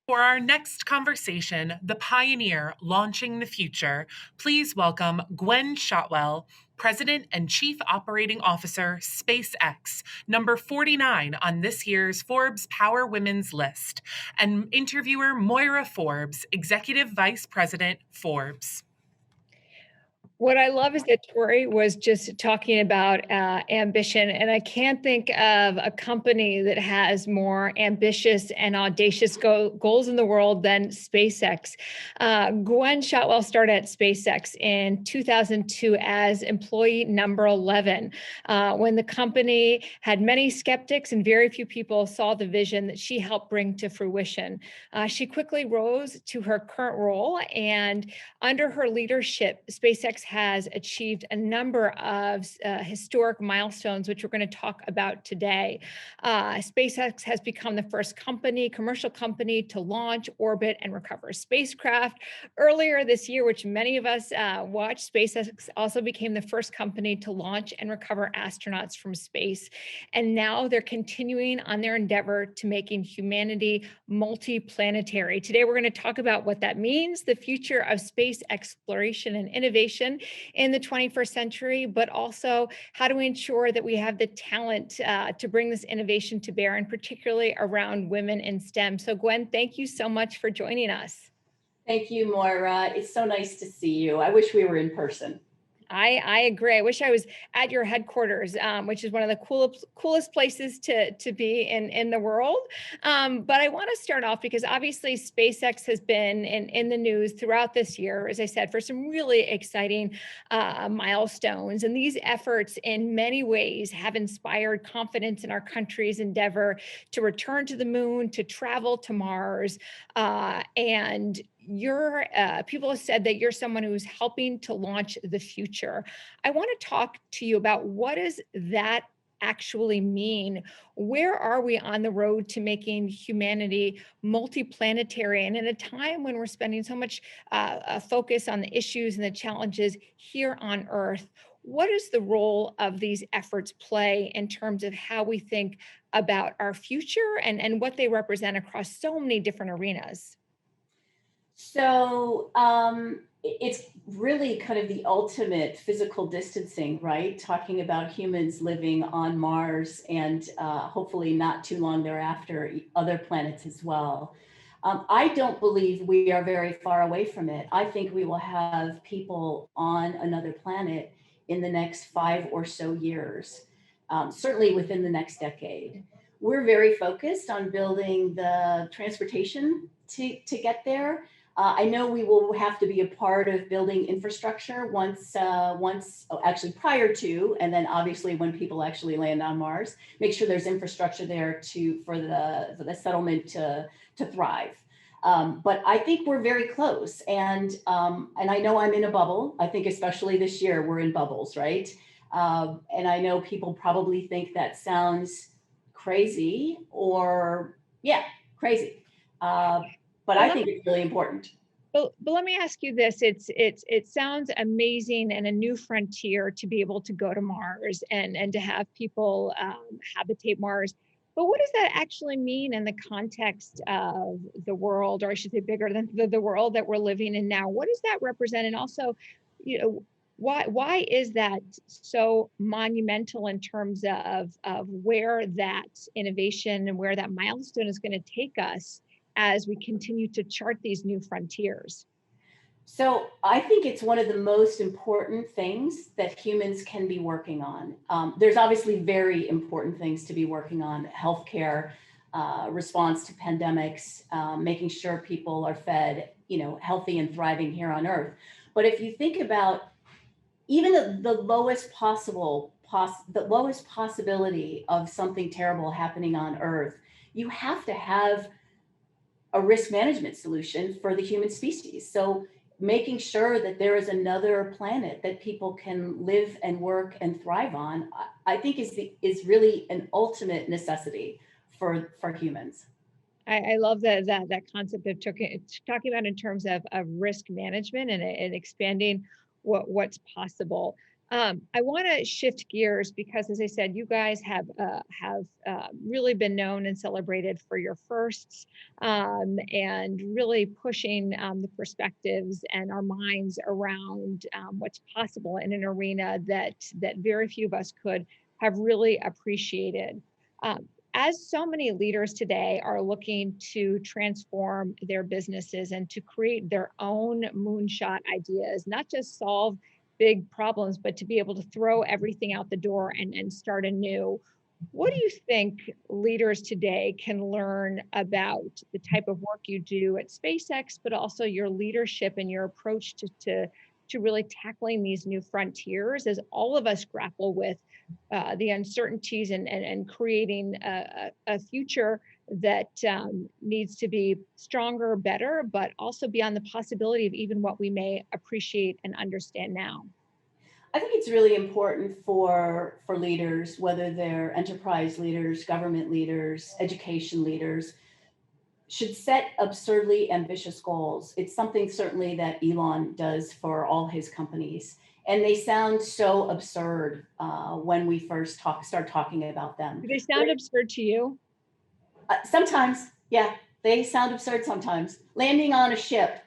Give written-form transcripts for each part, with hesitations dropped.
For our next conversation, the pioneer launching the future, please welcome Gwynne Shotwell, President and Chief Operating Officer, SpaceX, number 49 on this year's Forbes Power Women's list, and interviewer Moira Forbes, Executive Vice President, Forbes. What I love is that Tori was just talking about ambition, and I can't think of a company that has more ambitious and audacious goals in the world than SpaceX. Gwynne Shotwell started at SpaceX in 2002 as employee number 11, when the company had many skeptics and very few people saw the vision that she helped bring to fruition. She quickly rose to her current role, and under her leadership, SpaceX has achieved a number of historic milestones, which we're going to talk about today. SpaceX has become the first commercial company to launch, orbit, and recover a spacecraft. Earlier this year, which many of us watched, SpaceX also became the first company to launch and recover astronauts from space. And now they're continuing on their endeavor to making humanity multi-planetary. Today, we're going to talk about what that means, the future of space exploration and innovation in the 21st century, but also how to ensure that we have the talent to bring this innovation to bear, and particularly around women in STEM. So Gwynne, thank you so much for joining us. Thank you, Moira. It's so nice to see you. I wish we were in person. I agree. I wish I was at your headquarters, which is one of the coolest places to be in the world. But I want to start off because obviously SpaceX has been in the news throughout this year, as I said, for some really exciting milestones. And these efforts in many ways have inspired confidence in our country's endeavor to return to the moon, to travel to Mars, and people have said that you're someone who's helping to launch the future. I want to talk to you about what does that actually mean? Where are we on the road to making humanity multi-planetary? And in a time when we're spending so much focus on the issues and the challenges here on Earth, what does the role of these efforts play in terms of how we think about our future and what they represent across so many different arenas? So it's really kind of the ultimate physical distancing, right? Talking about humans living on Mars and hopefully not too long thereafter, other planets as well. I don't believe we are very far away from it. I think we will have people on another planet in the next 5 or so years, certainly within the next decade. We're very focused on building the transportation to get there. I know we will have to be a part of building infrastructure actually prior to, and then obviously when people actually land on Mars, make sure there's infrastructure there for the settlement to thrive. But I think we're very close, and I know I'm in a bubble. I think especially this year we're in bubbles, right? And I know people probably think that sounds crazy, crazy. But I think it's really important. But let me ask you this: it sounds amazing and a new frontier to be able to go to Mars and to have people habitate Mars. But what does that actually mean in the context of the world, or I should say, bigger than the world that we're living in now? What does that represent? And also, why is that so monumental in terms of where that innovation and where that milestone is going to take us as we continue to chart these new frontiers? So I think it's one of the most important things that humans can be working on. There's obviously very important things to be working on: healthcare, response to pandemics, making sure people are fed, healthy and thriving here on Earth. But if you think about even the lowest possibility of something terrible happening on Earth, you have to have a risk management solution for the human species. So making sure that there is another planet that people can live and work and thrive on, I think is really an ultimate necessity for humans. I love that concept of talking about in terms of risk management and expanding what's possible. I want to shift gears because, as I said, you guys have really been known and celebrated for your firsts, and really pushing the perspectives and our minds around what's possible in an arena that very few of us could have really appreciated. As so many leaders today are looking to transform their businesses and to create their own moonshot ideas, not just solve big problems, but to be able to throw everything out the door and start anew. What do you think leaders today can learn about the type of work you do at SpaceX, but also your leadership and your approach to really tackling these new frontiers as all of us grapple with the uncertainties and creating a future that needs to be stronger, better, but also beyond the possibility of even what we may appreciate and understand now? I think it's really important for leaders, whether they're enterprise leaders, government leaders, education leaders, should set absurdly ambitious goals. It's something certainly that Elon does for all his companies. And they sound so absurd when we first start talking about them. Do they sound absurd to you? Sometimes, yeah, they sound absurd sometimes. Landing on a ship,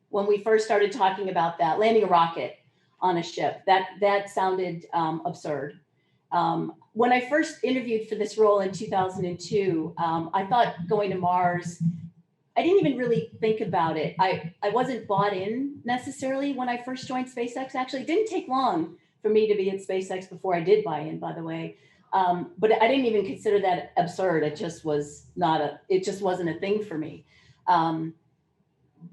when we first started talking about that, landing a rocket on a ship, that sounded absurd. When I first interviewed for this role in 2002, I thought going to Mars, I didn't even really think about it. I wasn't bought in necessarily when I first joined SpaceX. Actually, it didn't take long for me to be at SpaceX before I did buy in, by the way. But I didn't even consider that absurd. It just wasn't a thing for me.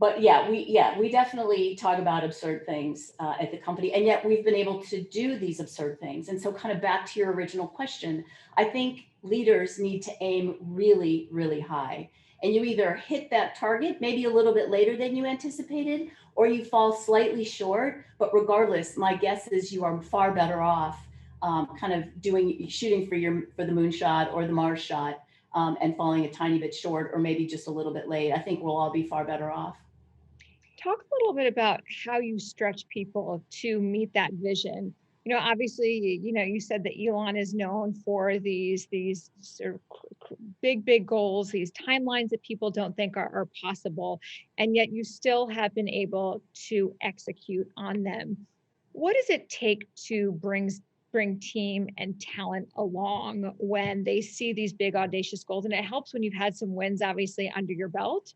But we definitely talk about absurd things at the company, and yet we've been able to do these absurd things. And so, kind of back to your original question, I think leaders need to aim really, really high. And you either hit that target maybe a little bit later than you anticipated, or you fall slightly short. But regardless, my guess is you are far better off kind of shooting for the moonshot or the Mars shot, and falling a tiny bit short or maybe just a little bit late. I think we'll all be far better off. Talk a little bit about how you stretch people to meet that vision. Obviously, you said that Elon is known for these sort of big goals, these timelines that people don't think are possible, and yet you still have been able to execute on them. What does it take to bring team and talent along when they see these big audacious goals? And it helps when you've had some wins, obviously, under your belt.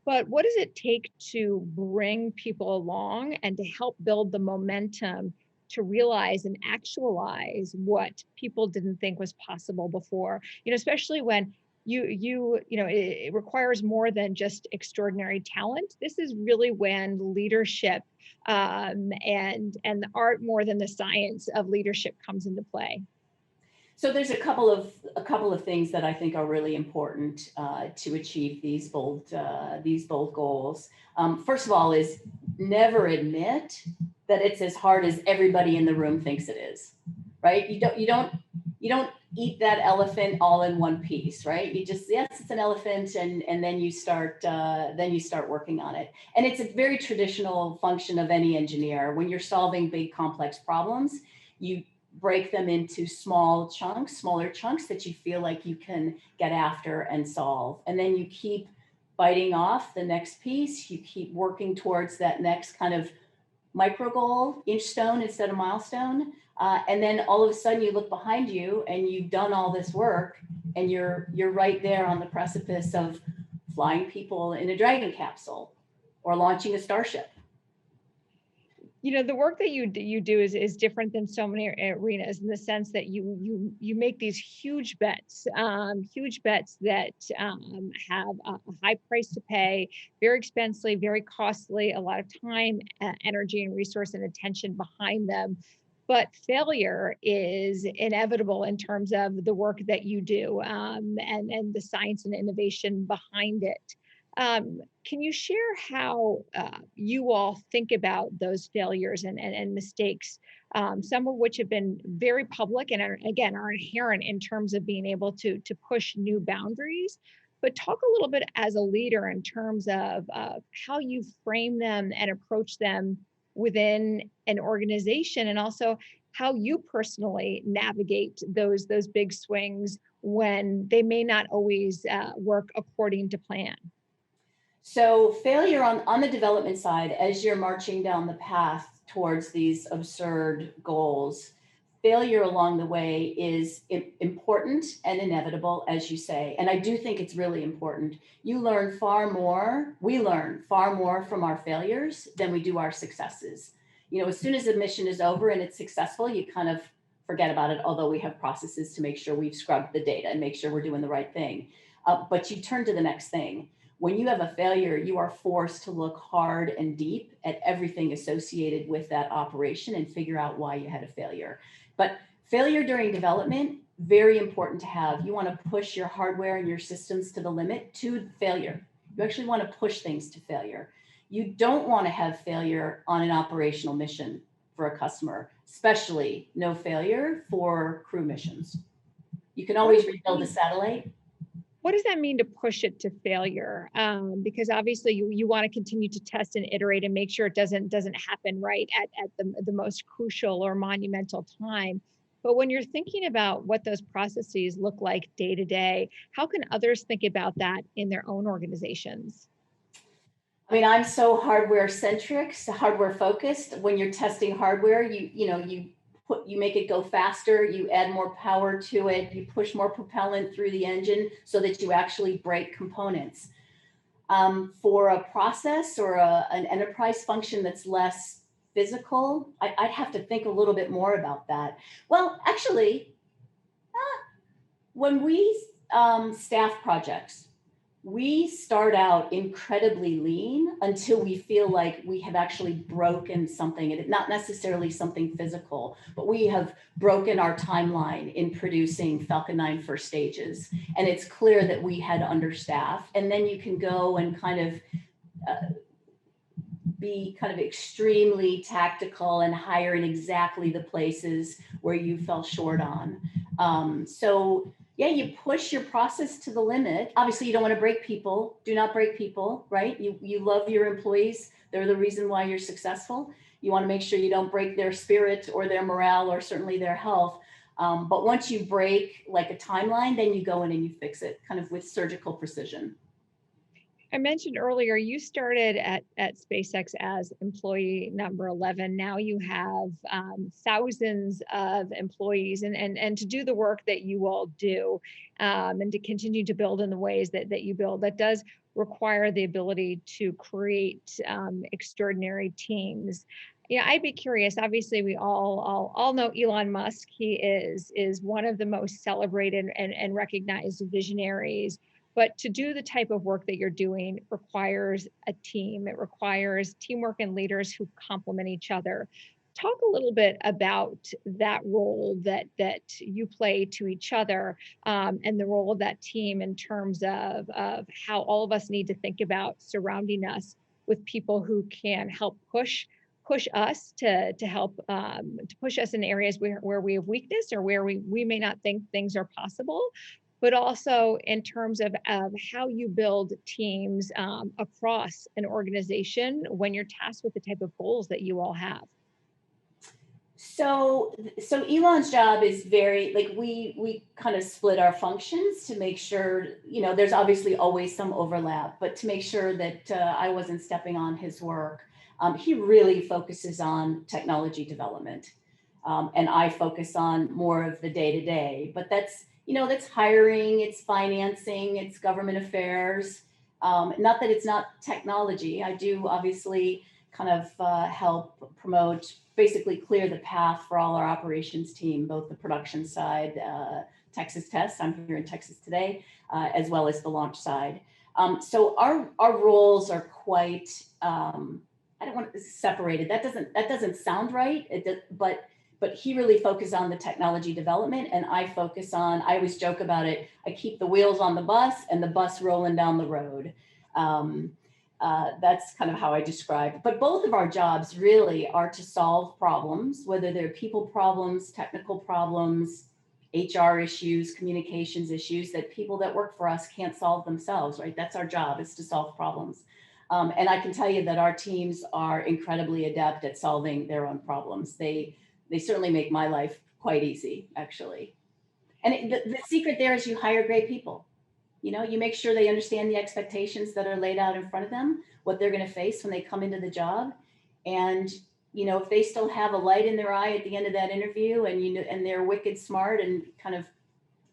But what does it take to bring people along and to help build the momentum to realize and actualize what people didn't think was possible before? Especially when it requires more than just extraordinary talent. This is really when leadership and the art more than the science of leadership comes into play. So there's a couple of things that I think are really important to achieve these bold goals. First of all, is never admit that it's as hard as everybody in the room thinks it is. Right? You don't eat that elephant all in one piece, right? You just, yes, it's an elephant, and then you start working on it. And it's a very traditional function of any engineer. When you're solving big complex problems, you break them into smaller chunks that you feel like you can get after and solve. And then you keep biting off the next piece. You keep working towards that next kind of micro goal, inch stone instead of milestone. And then all of a sudden you look behind you and you've done all this work, and you're right there on the precipice of flying people in a Dragon capsule or launching a Starship. The work that you do is different than so many arenas, in the sense that you make these huge bets that have a high price to pay, very expensive, very costly, a lot of time, energy, and resource and attention behind them. But failure is inevitable in terms of the work that you do, and the science and innovation behind it. Can you share how you all think about those failures and mistakes, some of which have been very public and are inherent in terms of being able to push new boundaries? But talk a little bit as a leader in terms of how you frame them and approach them within an organization, and also how you personally navigate those big swings when they may not always work according to plan. So failure on the development side, as you're marching down the path towards these absurd goals, failure along the way is important and inevitable, as you say. And I do think it's really important. We learn far more from our failures than we do our successes. You know, as soon as a mission is over and it's successful, you kind of forget about it, although we have processes to make sure we've scrubbed the data and make sure we're doing the right thing. But you turn to the next thing. When you have a failure, you are forced to look hard and deep at everything associated with that operation and figure out why you had a failure. But failure during development, very important to have. You want to push your hardware and your systems to the limit to failure. You actually want to push things to failure. You don't want to have failure on an operational mission for a customer, especially no failure for crew missions. You can always rebuild a satellite. What does that mean to push it to failure? Because obviously you want to continue to test and iterate and make sure it doesn't happen right at the most crucial or monumental time. But when you're thinking about what those processes look like day to day, how can others think about that in their own organizations? I mean, I'm so hardware centric, so hardware focused. When you're testing hardware, you make it go faster, you add more power to it, you push more propellant through the engine so that you actually break components. For a process or an enterprise function that's less physical, I'd have to think a little bit more about that. Well, actually, when we staff projects, we start out incredibly lean until we feel like we have actually broken something, and not necessarily something physical, but we have broken our timeline in producing Falcon 9 first stages. And it's clear that we had understaffed. And then you can go and kind of be kind of extremely tactical and hire in exactly the places where you fell short on. So yeah, you push your process to the limit. Obviously, you don't want to break people. Do not break people, right? You love your employees. They're the reason why you're successful. You want to make sure you don't break their spirit or their morale or certainly their health. But once you break like a timeline, then you go in and you fix it kind of with surgical precision. I mentioned earlier you started at SpaceX as employee number 11. Now you have thousands of employees, and to do the work that you all do, and to continue to build in the ways that you build, that does require the ability to create extraordinary teams. Yeah, I'd be curious. Obviously, we all know Elon Musk. He is one of the most celebrated and recognized visionaries. But to do the type of work that you're doing requires a team. It requires teamwork and leaders who complement each other. Talk a little bit about that role that you play to each other, and the role of that team in terms of how all of us need to think about surrounding us with people who can help push us to help to push us in areas where we have weakness or where we may not think things are possible, but also in terms of how you build teams across an organization when you're tasked with the type of goals that you all have. So Elon's job is very like we kind of split our functions to make sure, you know, there's obviously always some overlap, but to make sure that I wasn't stepping on his work. He really focuses on technology development, and I focus on more of the day to day. But that's hiring, it's financing, it's government affairs. Not that it's not technology. I do obviously kind of help promote, basically clear the path for all our operations team, both the production side, Texas test, I'm here in Texas today, as well as the launch side. So our roles are quite, I don't want to separated. That doesn't sound right. But he really focuses on the technology development, and I focus on, I always joke about it, I keep the wheels on the bus and the bus rolling down the road. That's kind of how I describe it. But both of our jobs really are to solve problems, whether they're people problems, technical problems, HR issues, communications issues that people that work for us can't solve themselves, right? That's our job, is to solve problems. And I can tell you that our teams are incredibly adept at solving their own problems. They certainly make my life quite easy, actually. And the secret there is you hire great people. You make sure they understand the expectations that are laid out in front of them, what they're going to face when they come into the job. And, if they still have a light in their eye at the end of that interview, and they're wicked smart and kind of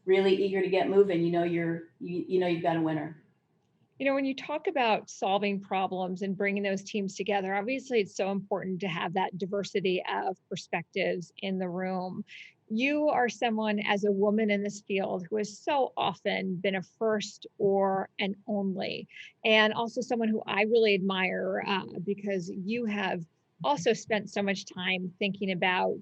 really eager to get moving, you've got a winner. When you talk about solving problems and bringing those teams together, obviously it's so important to have that diversity of perspectives in the room. You are someone, as a woman in this field, who has so often been a first or an only, and also someone who I really admire because you have also spent so much time thinking about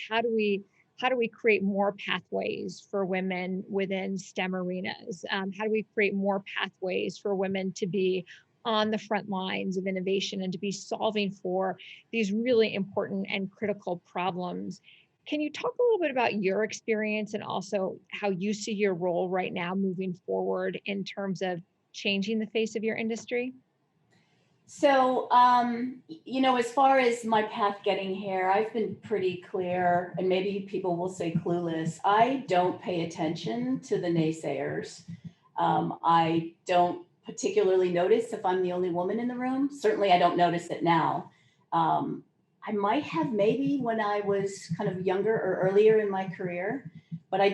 how do we create more pathways for women within STEM arenas? How do we create more pathways for women to be on the front lines of innovation and to be solving for these really important and critical problems? Can you talk a little bit about your experience and also how you see your role right now moving forward in terms of changing the face of your industry? So, as far as my path getting here, I've been pretty clear, and maybe people will say clueless. I don't pay attention to the naysayers. I don't particularly notice if I'm the only woman in the room. Certainly, I don't notice it now. I might have maybe when I was kind of younger or earlier in my career, but I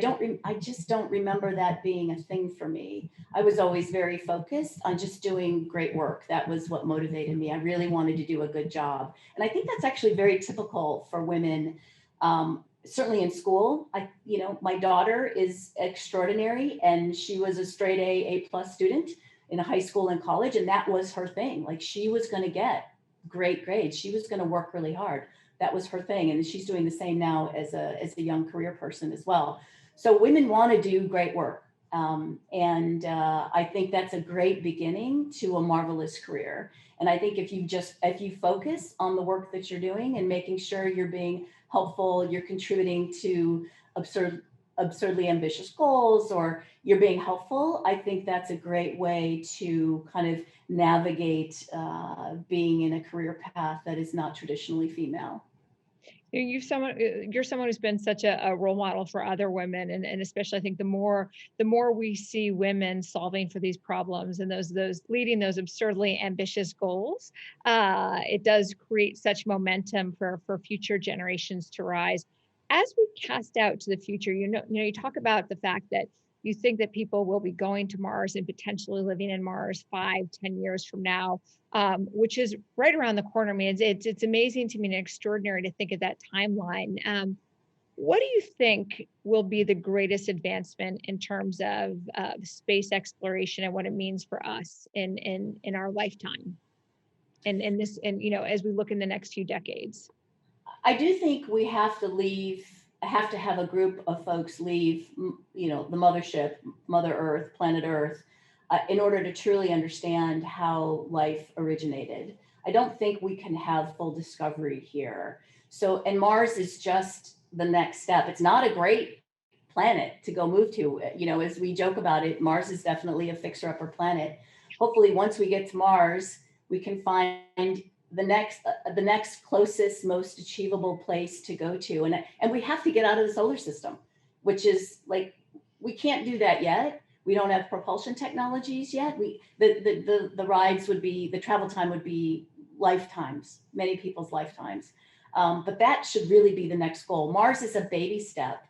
just don't remember that being a thing for me. I was always very focused on just doing great work. That was what motivated me. I really wanted to do a good job. And I think that's actually very typical for women. Certainly in school, my daughter is extraordinary, and she was a straight A+ student in high school and college. And that was her thing. Like, she was going to get great grades. She was going to work really hard. That was her thing. And she's doing the same now as a young career person as well. So women want to do great work. And I think that's a great beginning to a marvelous career. And I think if you focus on the work that you're doing and making sure you're being helpful, you're contributing to absurdly ambitious goals, or you're being helpful, I think that's a great way to kind of navigate being in a career path that is not traditionally female. You're someone who's been such a role model for other women, and especially I think the more we see women solving for these problems and those leading those absurdly ambitious goals, it does create such momentum for future generations to rise. As we cast out to the future, you talk about the fact that you think that people will be going to Mars and potentially living in Mars 5-10 years from now, which is right around the corner. I mean, it's amazing to me and extraordinary to think of that timeline. What do you think will be the greatest advancement in terms of space exploration and what it means for us in our lifetime, and as we look in the next few decades? I do think we have to have a group of folks leave, the mothership, Mother Earth, planet Earth, in order to truly understand how life originated. I don't think we can have full discovery here. So, and Mars is just the next step. It's not a great planet to go move to. As we joke about it, Mars is definitely a fixer-upper planet. Hopefully, once we get to Mars, we can find the next closest, most achievable place to go to, and we have to get out of the solar system, which is like, we can't do that yet. We don't have propulsion technologies yet. The travel time would be lifetimes, many people's lifetimes. But that should really be the next goal. Mars is a baby step.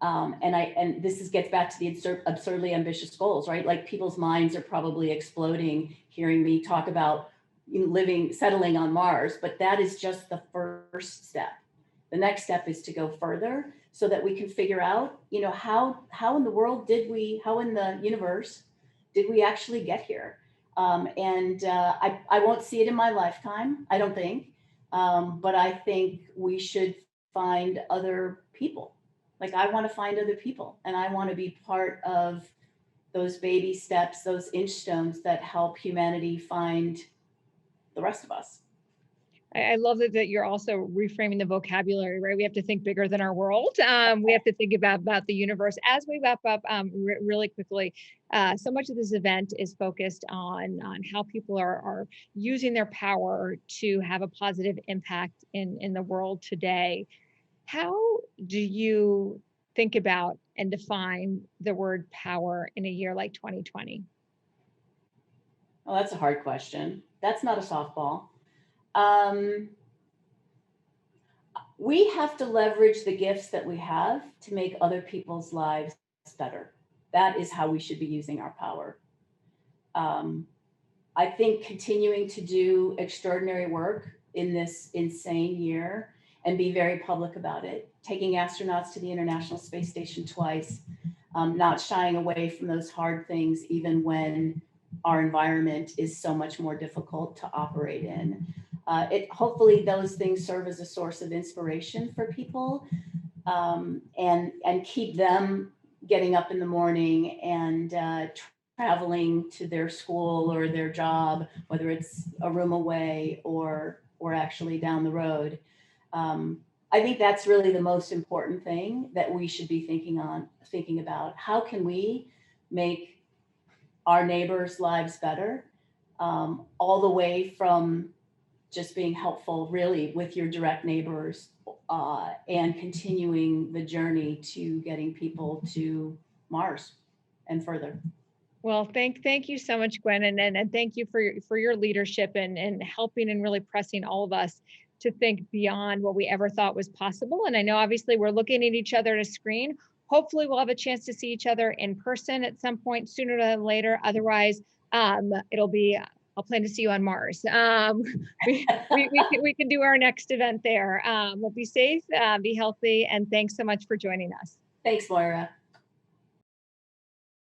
And this gets back to the absurdly ambitious goals, right? Like, people's minds are probably exploding hearing me talk about settling on Mars, but that is just the first step. The next step is to go further so that we can figure out, how in the universe did we actually get here? I won't see it in my lifetime, I don't think, but I think we should find other people. Like, I want to find other people, and I want to be part of those baby steps, those inch stones that help humanity find the rest of us. I love that you're also reframing the vocabulary, right? We have to think bigger than our world. We have to think about the universe. As we wrap up really quickly, so much of this event is focused on how people are using their power to have a positive impact in the world today. How do you think about and define the word power in a year like 2020? Well, that's a hard question. That's not a softball. Um, we have to leverage the gifts that we have to make other people's lives better. That is how we should be using our power. Um, I think continuing to do extraordinary work in this insane year and be very public about it, taking astronauts to the International Space Station twice, not shying away from those hard things, even when our environment is so much more difficult to operate in. Hopefully those things serve as a source of inspiration for people, and keep them getting up in the morning and traveling to their school or their job, whether it's a room away or actually down the road. I think that's really the most important thing that we should be thinking about. How can we make our neighbors' lives better, all the way from just being helpful really with your direct neighbors, and continuing the journey to getting people to Mars and further. Well, thank you so much, Gwen, and thank you for your leadership and helping and really pressing all of us to think beyond what we ever thought was possible. And I know obviously we're looking at each other at a screen. Hopefully, we'll have a chance to see each other in person at some point sooner than later. Otherwise, it'll be. I'll plan to see you on Mars. We can do our next event there. We'll be safe, be healthy, and thanks so much for joining us. Thanks, Moira.